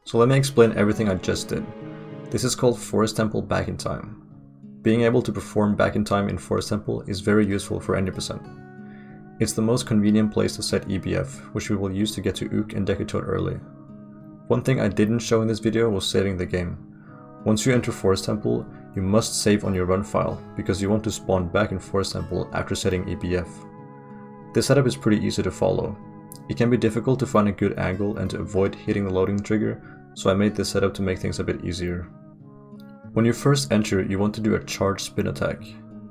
So let me explain everything I just did. This is called Forest Temple Back in Time. Being able to perform Back in Time in Forest Temple is very useful for any percent. It's the most convenient place to set EBF, which we will use to get to Ook and Dekutode early. One thing I didn't show in this video was saving the game. Once you enter Forest Temple, you must save on your run file, because you want to spawn back in Forest Temple after setting EBF. This setup is pretty easy to follow. It can be difficult to find a good angle and to avoid hitting the loading trigger, so I made this setup to make things a bit easier. When you first enter, you want to do a charged spin attack.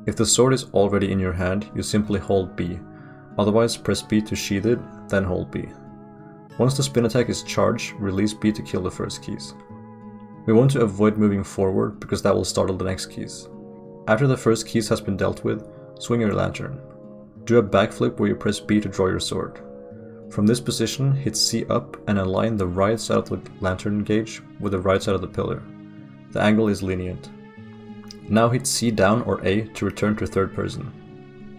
If the sword is already in your hand, you simply hold B. Otherwise, press B to sheath it, then hold B. Once the spin attack is charged, release B to kill the first keys. We want to avoid moving forward because that will startle the next keys. After the first keys has been dealt with, swing your lantern. Do a backflip where you press B to draw your sword. From this position, hit C up and align the right side of the lantern gauge with the right side of the pillar. The angle is lenient. Now hit C down or A to return to third person.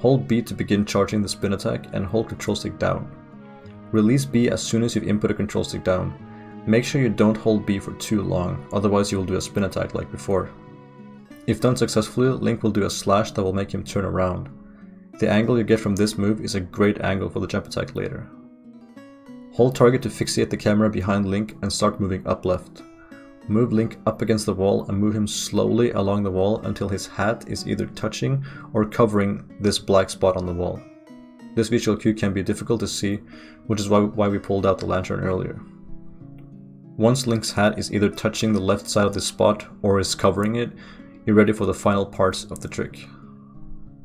Hold B to begin charging the spin attack and hold control stick down. Release B as soon as you've input a control stick down. Make sure you don't hold B for too long, otherwise you will do a spin attack like before. If done successfully, Link will do a slash that will make him turn around. The angle you get from this move is a great angle for the jump attack later. Hold target to fixate the camera behind Link and start moving up left. Move Link up against the wall and move him slowly along the wall until his hat is either touching or covering this black spot on the wall. This visual cue can be difficult to see, which is why we pulled out the lantern earlier. Once Link's hat is either touching the left side of this spot or is covering it, you're ready for the final parts of the trick.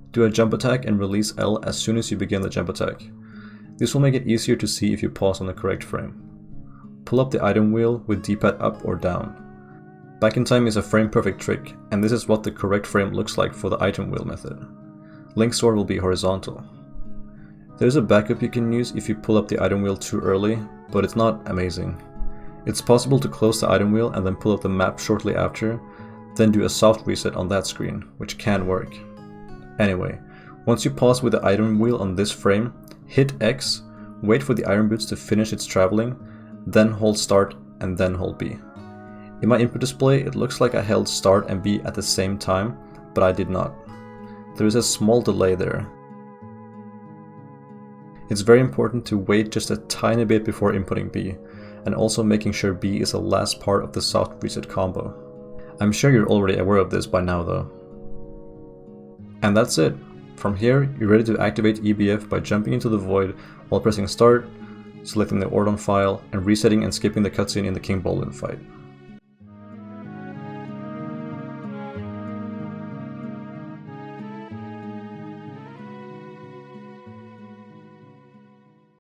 Do a jump attack and release L as soon as you begin the jump attack. This will make it easier to see if you pause on the correct frame. Pull up the item wheel with D-pad up or down. Back in Time is a frame perfect trick, and this is what the correct frame looks like for the item wheel method. Link's sword will be horizontal. There's a backup you can use if you pull up the item wheel too early, but it's not amazing. It's possible to close the item wheel and then pull up the map shortly after, then do a soft reset on that screen, which can work. Anyway, once you pause with the item wheel on this frame, hit X, wait for the iron boots to finish its traveling, then hold start and then hold B. In my input display it looks like I held start and B at the same time, but I did not. There is a small delay there. It's very important to wait just a tiny bit before inputting B, and also making sure B is the last part of the soft reset combo. I'm sure you're already aware of this by now though. And that's it. From here, you're ready to activate EBF by jumping into the void while pressing start, selecting the Ordon file, and resetting and skipping the cutscene in the King Bolin fight.